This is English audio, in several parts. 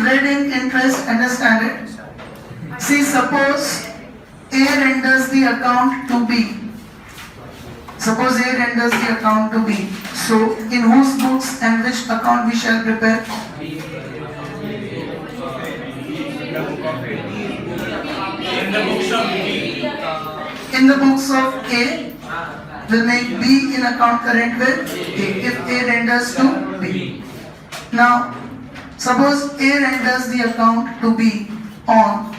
red ink interest, understand it? See, suppose A renders the account to B. Suppose A renders the account to B. So, in whose books and which account we shall prepare? In the books of A, we'll make B in account current with A if A renders to B. Now, suppose A renders the account to B on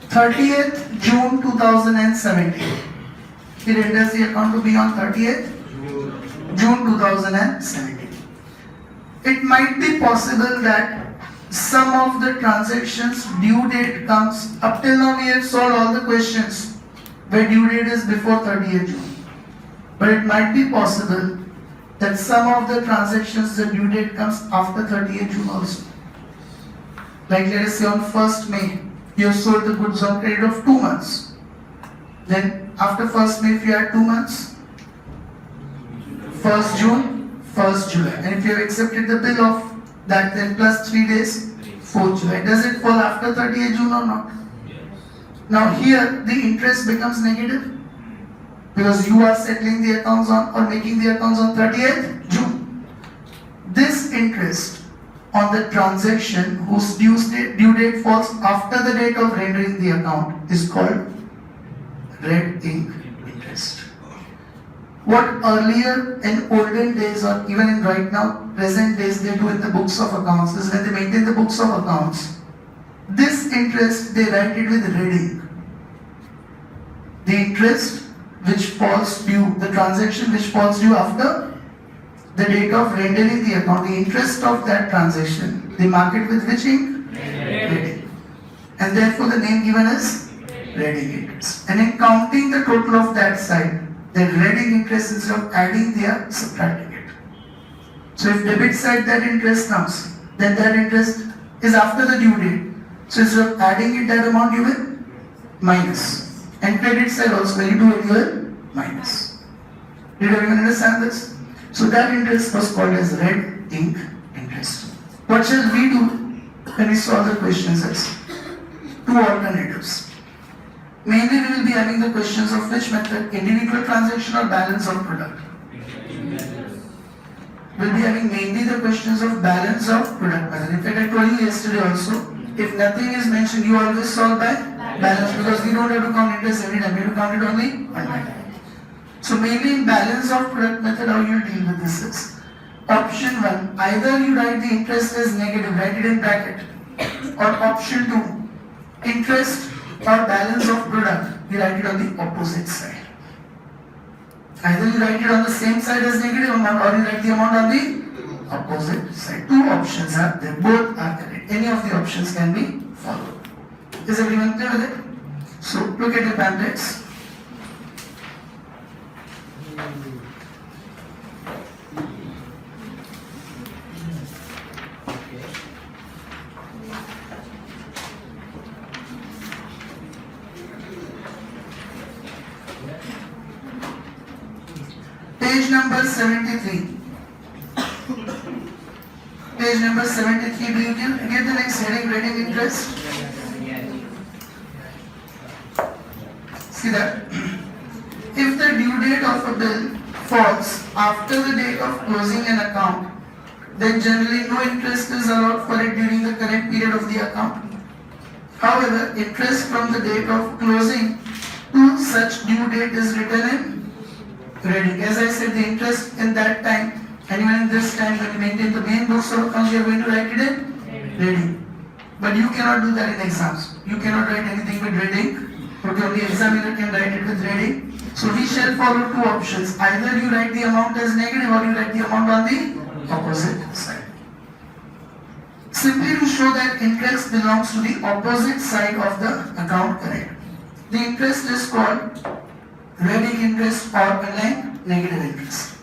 30th June 2017. He renders the account to B on 30th June 2017. It might be possible that some of the transactions due date comes, up till now we have solved all the questions where due date is before 30th June. But it might be possible that some of the transactions the due date comes after 30th June also. Like let us say on 1st May, you have sold the goods on credit of 2 months. Then after 1st May if you had 2 months, 1st June, 1st July. And if you have accepted the bill of that, then plus 3 days, 4th July. Does it fall after 30th June or not? Yes. Now here the interest becomes negative because you are settling the accounts on or making the accounts on 30th June. This interest on the transaction whose due date falls after the date of rendering the account is called red ink interest. What earlier in olden days or even in right now, present days they do in the books of accounts is when they maintain the books of accounts, this interest they write it with red ink. The interest which falls due, the transaction which falls due after the date of rendering the account, the interest of that transaction, they mark it with which ink? Red ink. And therefore the name given is red ink interest. And in counting the total of that side, the red ink interest instead of adding they are subtracting it. So if debit side that interest comes, then that interest is after the due date. So instead of adding it that amount you will minus. And credit side also when you do it you will minus. Did everyone understand this? So that interest was called as red ink interest. What shall we do when we solve the questions as? Two alternatives. Mainly we will be having the questions of which method, individual transaction or balance of product. We will be having mainly the questions of balance of product method. In fact, I told you yesterday also, if nothing is mentioned, you always solve by balance because we don't have to count interest every time, we have to count it only one time. So mainly in balance of product method, how you deal with this is, option 1, either you write the interest as negative, write it in bracket, or option 2, interest or balance of product, you write it on the opposite side. Either you write it on the same side as negative amount or you write the amount on the opposite side. Two options are there, both are correct. Any of the options can be followed. Is everyone clear with it? So look at your pamphlets. Page number 73. Page number 73. Do you get the next heading, red ink interest? See that? If the due date of a bill falls after the date of closing an account, then generally no interest is allowed for it during the current period of the account. However, interest from the date of closing to such due date is written in red ink. As I said, the interest in that time and even in this time when you maintain the main books of accounts, you are going to write it in red ink. But you cannot do that in exams. You cannot write anything with red ink. Okay, only examiner can write it with red ink. So we shall follow two options. Either you write the amount as negative or you write the amount on the opposite side. Simply to show that interest belongs to the opposite side of the account correct. The interest is called red ink interest or like negative interest.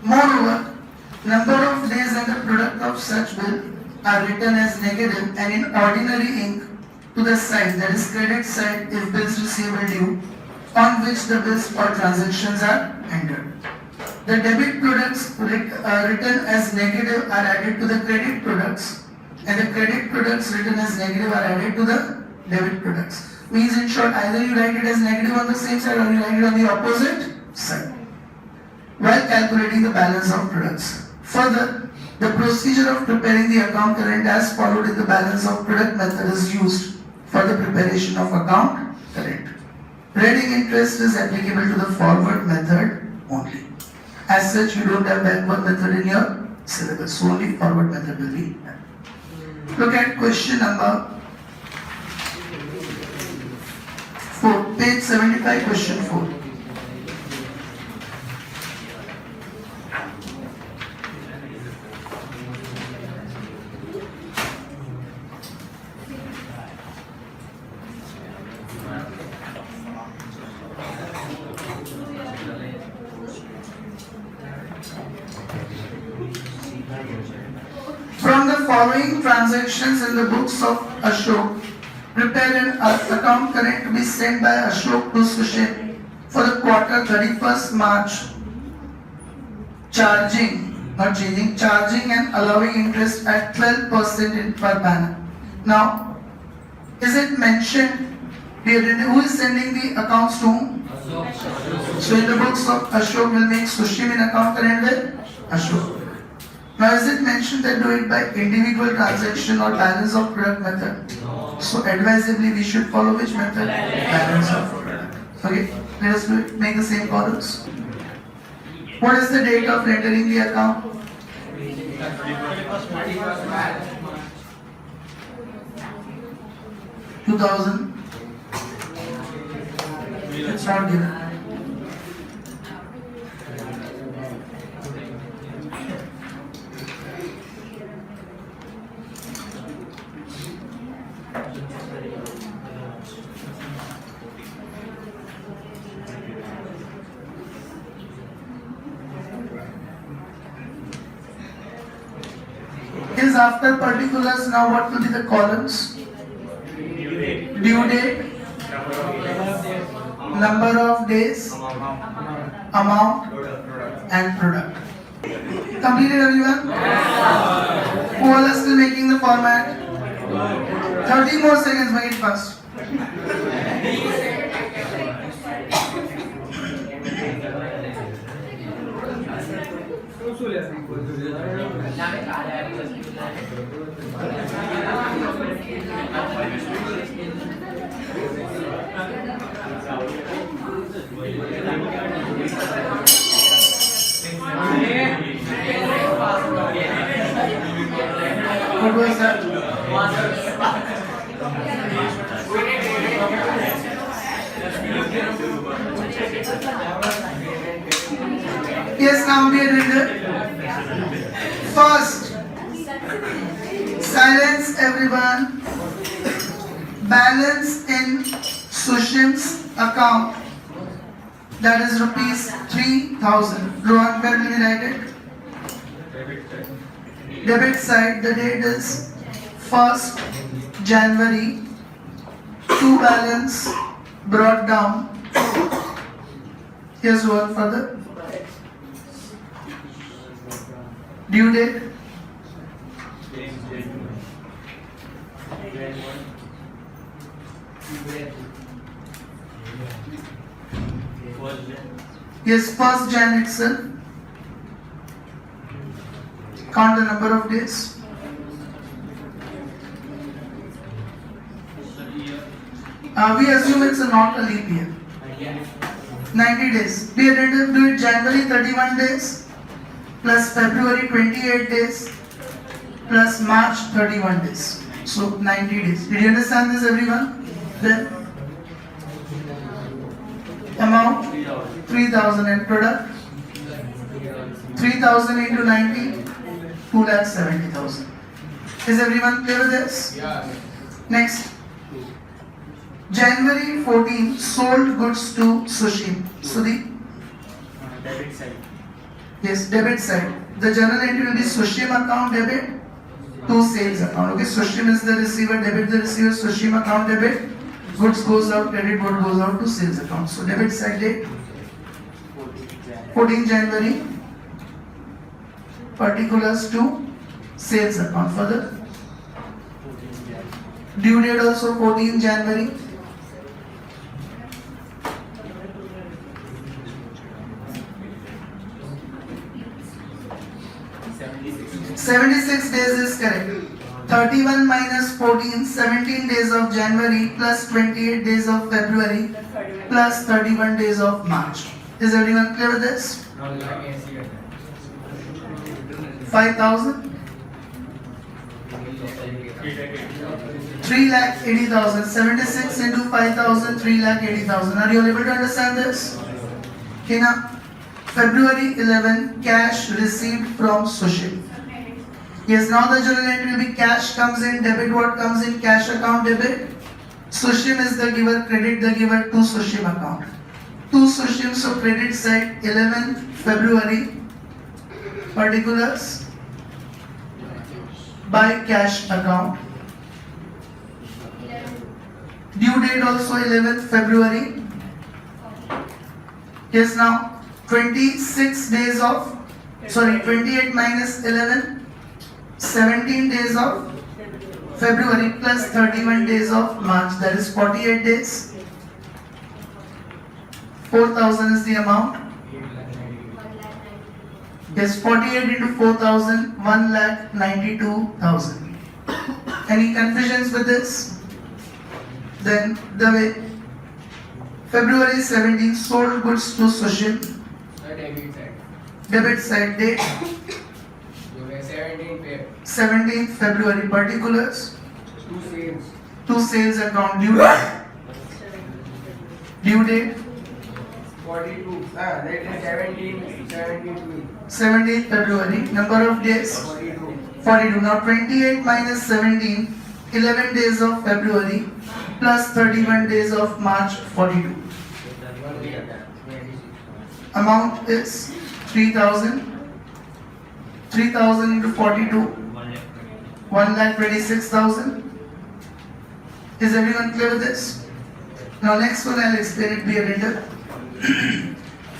Moreover, number of days and the product of such bill are written as negative and in ordinary ink to the side, that is credit side if bills receivable due, on which the bills or transactions are entered. The debit products written as negative are added to the credit products, and the credit products written as negative are added to the debit products. Means in short, either you write it as negative on the same side or you write it on the opposite side while calculating the balance of products. Further, the procedure of preparing the account current as followed in the balance of product method is used for the preparation of account current. Reading interest is applicable to the forward method only. As such, you don't have backward method in your syllabus, so only forward method will be done. Look at question number 4, page 75, question 4. From the following transactions in the books of Ashok, prepare an account current to be sent by Ashok to Sushil for the quarter 31st March, charging and allowing interest at 12% per annum. Now, is it mentioned here who is sending the accounts to whom? So in the books of Ashok will make Sushil in account current with Ashok. Now is it mentioned that do it by individual transaction or balance of product method? So advisably we should follow which method? Balance of product. Okay, let us make the same columns. What is the date of entering the account? 2000. It's not given. Is after particulars. Now what will be the columns? Due date, number of days, amount and product. Completed everyone? Who all are still making the format? 30 more seconds, make it fast. What was that? Yes, now we are ready. First, silence everyone. Balance in Sushil's account, that is rupees 3,000. Rohan, where will you write it? Debit side, the date is 1st January. To balance brought down. Here's one further. Due date. Yes, 1st Jan itself. Count the number of days. We assume it's not a leap year. 90 days. We are ready to do it January 31 days plus February 28 days plus March 31 days. So 90 days. Did you understand this, everyone? Then amount 3,000 and product 3,000 into 90, 2,70,000. Is everyone clear with this? Yeah. Next. January 14 sold goods to Sushil. So the debit side. Yes, debit side. The journal entry will be Sushil account debit to sales account. Okay, Sushil is the receiver, debit the receiver, Sushil account debit. Goods goes out, credit what goes out to sales account. So debit side date 14 January particulars to sales account. Further, due date also 14 January. $76. 76 days is correct. 31 minus 14, 17 days of January plus 28 days of February plus 31 days of March. Is everyone clear with this? 5,000? 3,80,000. 76 into 5,000, 3,80,000. Are you able to understand this? Okay, now February 11, cash received from Sushil. Yes, now the journal entry will be cash comes in, debit what comes in, cash account debit. Sushim is the giver, credit the giver to Sushim account. To Sushim, so credit side 11th February, particulars by cash account. Due date also 11th February. Yes, now 28 minus 11, 17 days of February plus 31 days of March, that is 48 days. 4,000 is the amount. Yes, 48 into 4,000, 1,92,000. Any confusions with this? Then the way February 17 sold goods to Sushil. Debit side date 17th February, particulars to sales account. Due date 17th February. Number of days 42. Now 28 minus 17, 11 days of February plus 31 days of March, 42. Amount is 3,000. 3,000 into 42, 1,26,000. Is everyone clear with this? Now next one I'll explain it via written.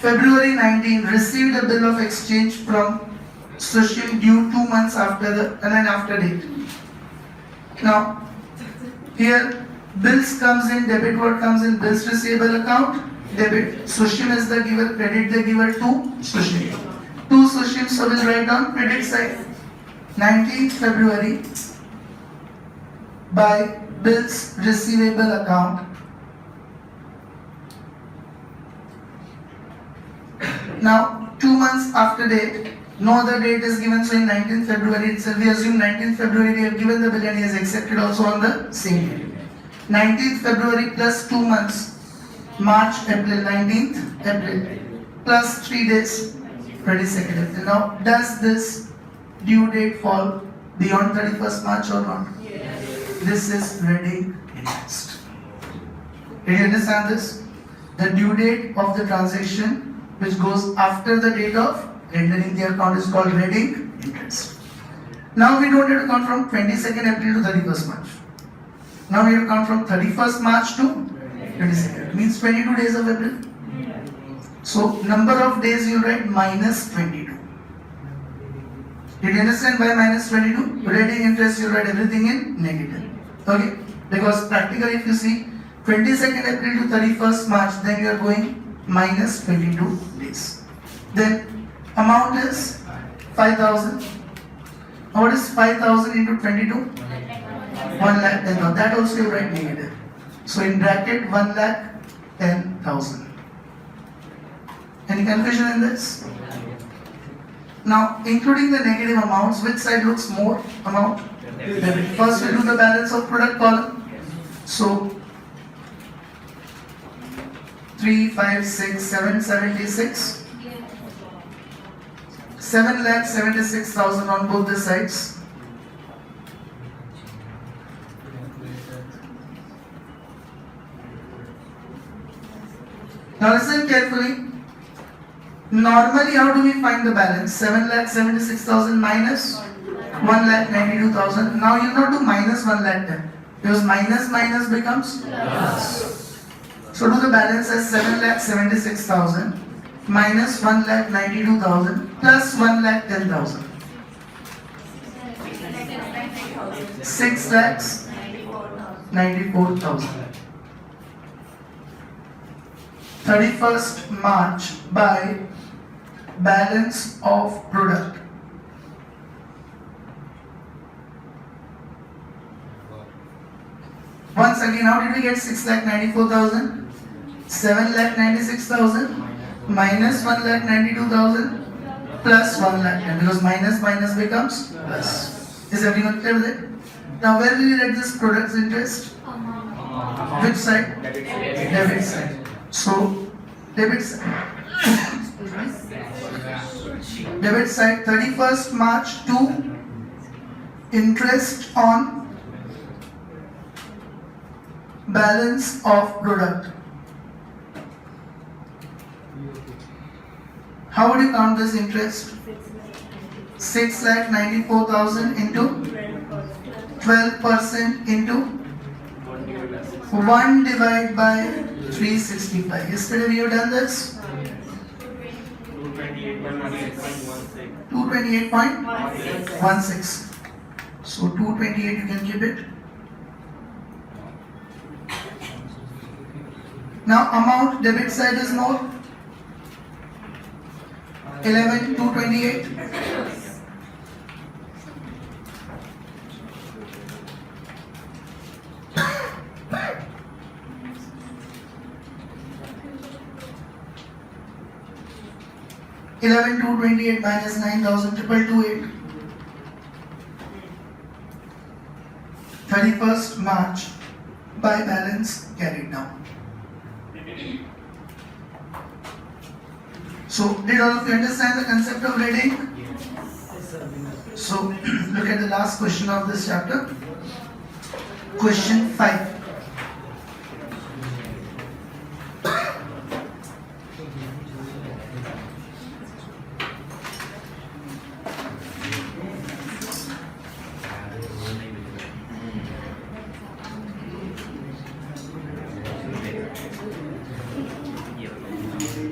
February 19 received a bill of exchange from Sushim due 2 months after date. Now here bills comes in, debit what comes in, bills receivable account, debit. Sushim is the giver, credit the giver to Sushim. To Sushim, so we'll write down credit side 19th February by bills receivable account. Now 2 months after date, no other date is given, so in 19th February itself, we assume 19th February we have given the bill and he has accepted also on the same date. 19th February plus 2 months, March, April, 19th April plus 3 days, 22nd April. Now does this due date fall beyond 31st March or not? Yes. This is ready interest. Did you understand this? The due date of the transaction which goes after the date of rendering the account is called reading interest. Now we don't have to count from 22nd April to 31st March. Now we have to count from 31st March to 22nd. It means 22 days of April. So number of days you write minus 22. Did you understand why minus 22? Reading interest you write everything in negative. Okay? Because practically if you see 22nd April to 31st March, then you are going minus 22 days. Then amount is 5,000. What is 5,000 into 22? 1,10,000. That also you write negative. So in bracket 1,10,000. Any confusion in this? Now, including the negative amounts, which side looks more amount? Debit. First we do the balance of product column. So 3, 5, 6, 7, 76. 7,76,000 on both the sides. Now listen carefully. Normally, how do we find the balance? 7,76,000 minus 1,92,000. Now you not do minus 1,10,000 because minus minus becomes plus. So do the balance as 7,76,000 minus 1,92,000 plus 1,10,000. 6 lakhs 94,000. 31st March by balance of product. Once again, how did we get 6,94,000? 7,96,000 minus 1,92,000 plus 1,10,000, because minus minus becomes plus. Is everyone clear with it? Now, where will you write this product's interest? Which side? Debit side. So, debit side. Debit side, 31st March to interest on balance of product. How would you count this interest? 6,94,000 into 12% into 1 divided by 365. Yesterday we have done this. 228.16. So 228 you can keep it. Now amount debit side is more. 11,228. $11,228 minus 9,228. 31st March by balance carried down. So, did all of you understand the concept of reading? So, look at the last question of this chapter. Question 5.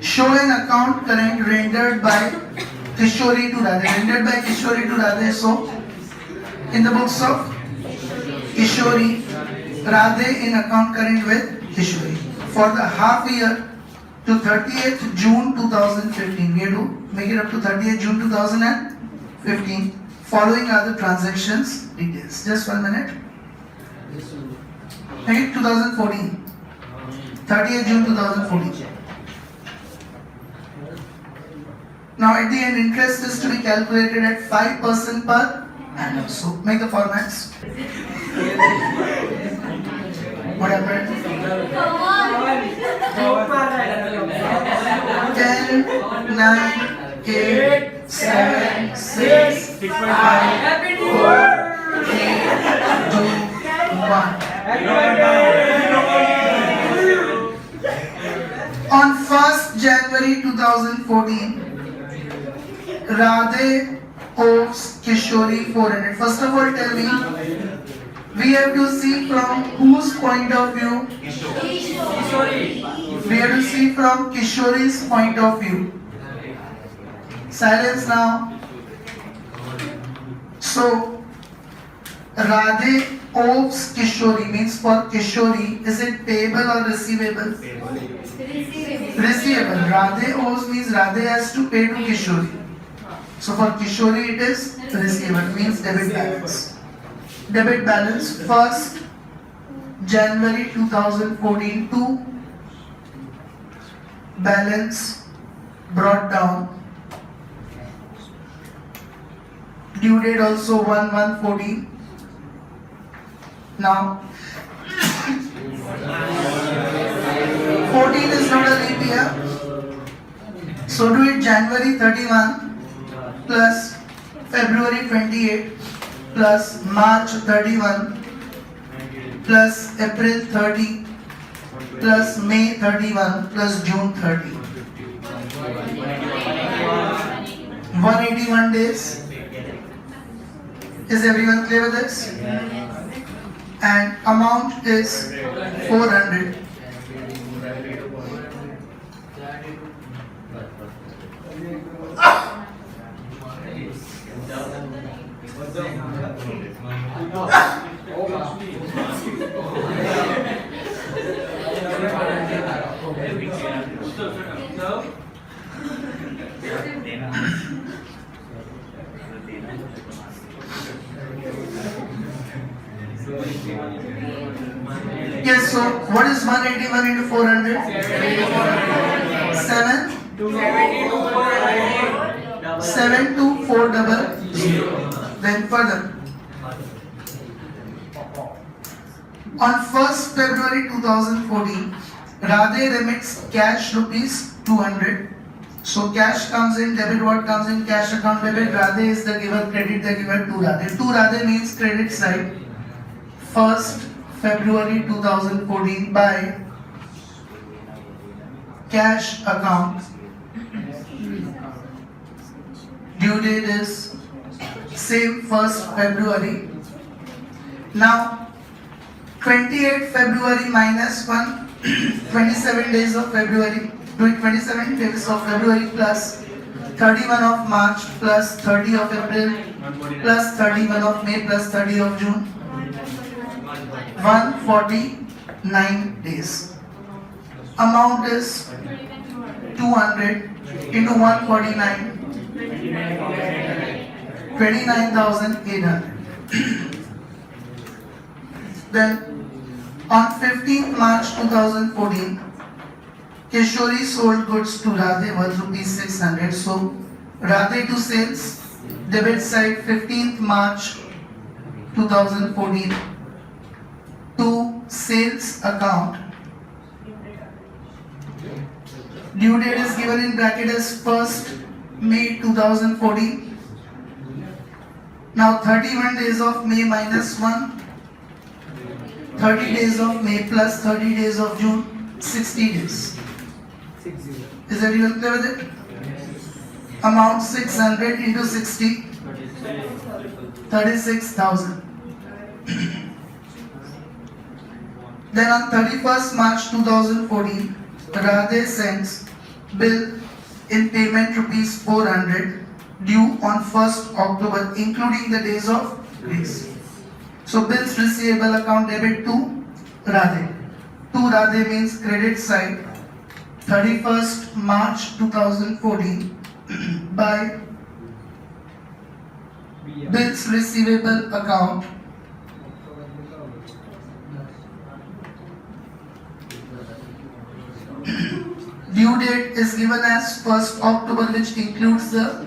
Show an account current rendered by Kishori to Radhe. Rendered by Kishori to Radhe. So, in the books of Kishori, Radhe in account current with Kishori. For the half year to 30th June 2015. We have to make it up to 30th June 2015. Following are the transactions details. Just 1 minute. Make it 2014. 30th June 2014. Now at the end, interest is to be calculated at 5% per annum. So make the formats. What happened? 10, 9, 8, 7, 6, 5, 4, 3, 2, 1. On 1st January 2014, Radhe owes Kishori 400. First of all, tell me, we have to see from whose point of view? Kishori. We have to see from Kishori's point of view. Silence now. So, Radhe owes Kishori means for Kishori, is it payable or receivable? Receivable. Radhe owes means Radhe has to pay to Kishori. So for Kishori it is receivable, means debit balance. Debit balance 1st January 2014 to balance brought down. Due date also 1/1/14. Now 14 is not a leap year. So do it January 31 plus February 28 plus March 31 plus April 30 plus May 31 plus June 30. 181 days. Is everyone clear with this? And amount is 400. Yes, so what is 181 into 400? 7? 72400. Then further. On 1st February 2014, Radhe remits cash rupees 200. So cash comes in, debit what comes in, cash account debit, Radhe is the giver, credit the giver to Radhe. To Radhe means credit side. 1st February 2014 by cash account. Due date is same 1st February. Now 28 February minus 1, 27 days of February, 27 days of February plus 31 of March plus 30 of April plus 31 of May plus 30 of June, 149 days. Amount is 200 into 149, 29,800. Then on 15th March 2014, Kishori sold goods to Radhe worth rupees 600. So Radhe to sales, debit side 15th March 2014 to sales account. Due date is given in bracket as 1st May 2014. Now 31 days of May minus 1, 30 days of May plus 30 days of June, 60 days. Is everyone clear with it? Amount 600 into 60, 36,000. Then on 31st March 2014, Radhe sends bill in payment rupees 400 due on 1st October including the days of grace. So bills receivable account debit to Radhe. To Radhe means credit side 31st March 2014 by bills receivable account due date is given as 1st October which includes the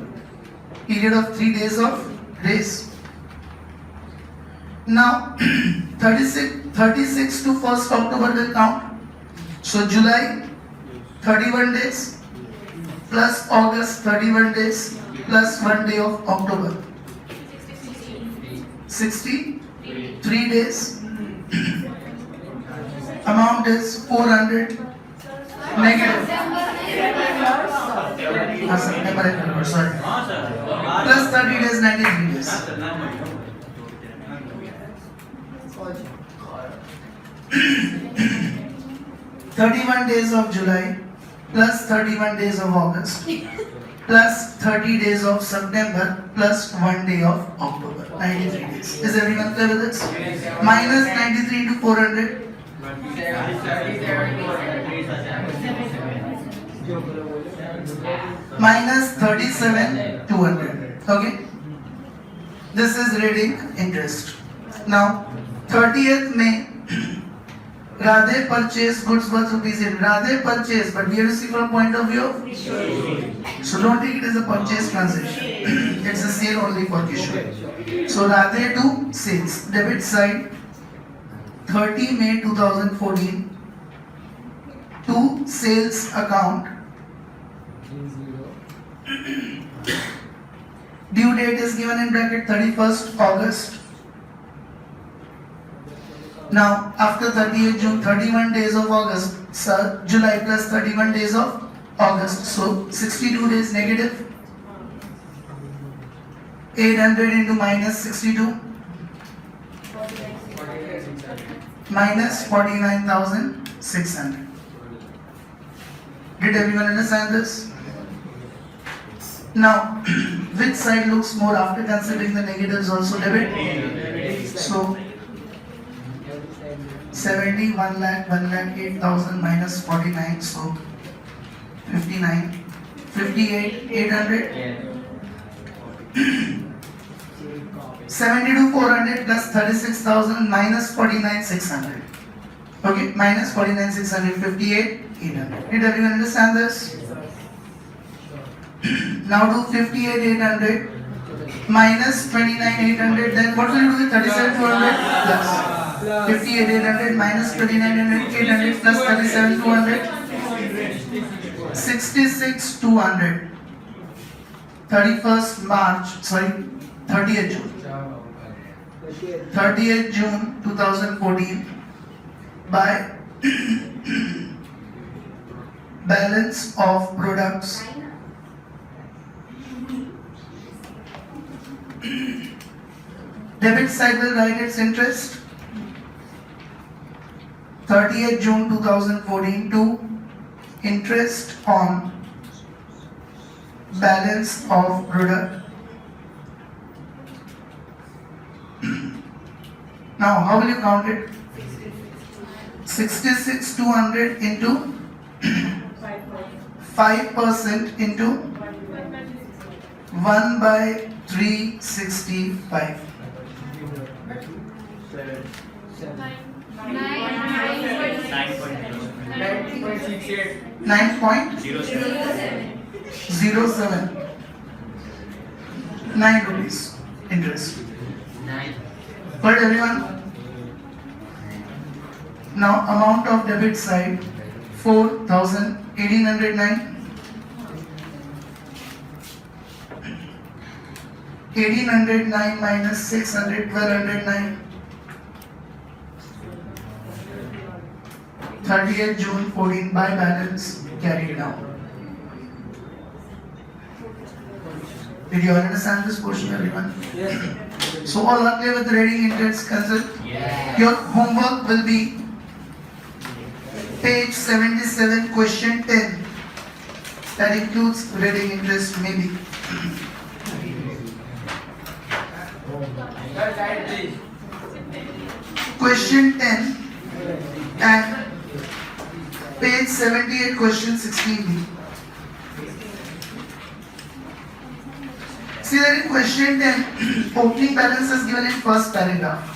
period of 3 days of grace. Now 36 to 1st October will count. So July 31 days plus August 31 days plus 1 day of October. 63 days. Amount is 400 negative. September, sorry. Plus 30 days, 93 days. 31 days of July plus 31 days of August plus 30 days of September plus 1 day of October, 93 days. Is everyone clear with this? Minus 93 to 400. Minus 37 200. Okay. This is reading interest. Now 30th May, Radhe purchased goods worth rupees 8. Radhe purchased, but we have to see from point of view of Kishori. So don't take it as a purchase transaction. It's a sale only for Kishori. So Radhe to sales. Debit side 30 May 2014 to sales account. Due date is given in bracket 31st August. Now after 30th June, 31 days of August, July plus 31 days of August. So 62 days negative. 800 into minus 62. Minus 49,600. Did everyone understand this? Now, which side looks more after considering the negatives also debit? So, 70, 1 lakh, 8,000 minus 49, so 59, 58, 800. 72,400 plus 36,000 minus 49,600. Okay, minus 49,600, 58,800. Did everyone understand this? Now do 58,800 minus 29,800. Then what will you do with 37,200 plus 58,800 minus 29,800 plus 37,200? 66,200. 31st March, sorry, 30th June. 30th June 2014 by balance of products debit side will write its interest 30th June 2014 to interest on balance of product. Now how will you count it? 66,200 into 5% into 1 by 365. 9.07. 9 rupees interest. But everyone, now amount of debit side 4,1809. 1809 minus 600, 1209. 30th June 14 by balance carried down. Did you all understand this portion, everyone? Yes. So all are clear with the reading interest concept? Yeah. Your homework will be page 77, question 10. That includes reading interest maybe. Question 10 and page 78, question 16b. See that in question 10, opening balance is given in first paragraph.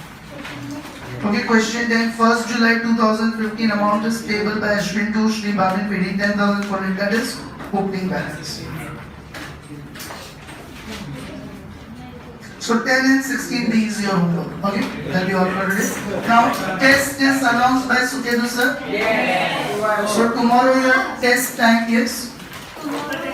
Okay, question 10, 1st July 2015 amount is payable by Ashwin to Shri Bhavin paying 10,400, that is opening balance. So 10 and 16 is your homework, okay, that you all got today. Now test is announced by Suketu sir. Yes. So tomorrow your test time is Tomorrow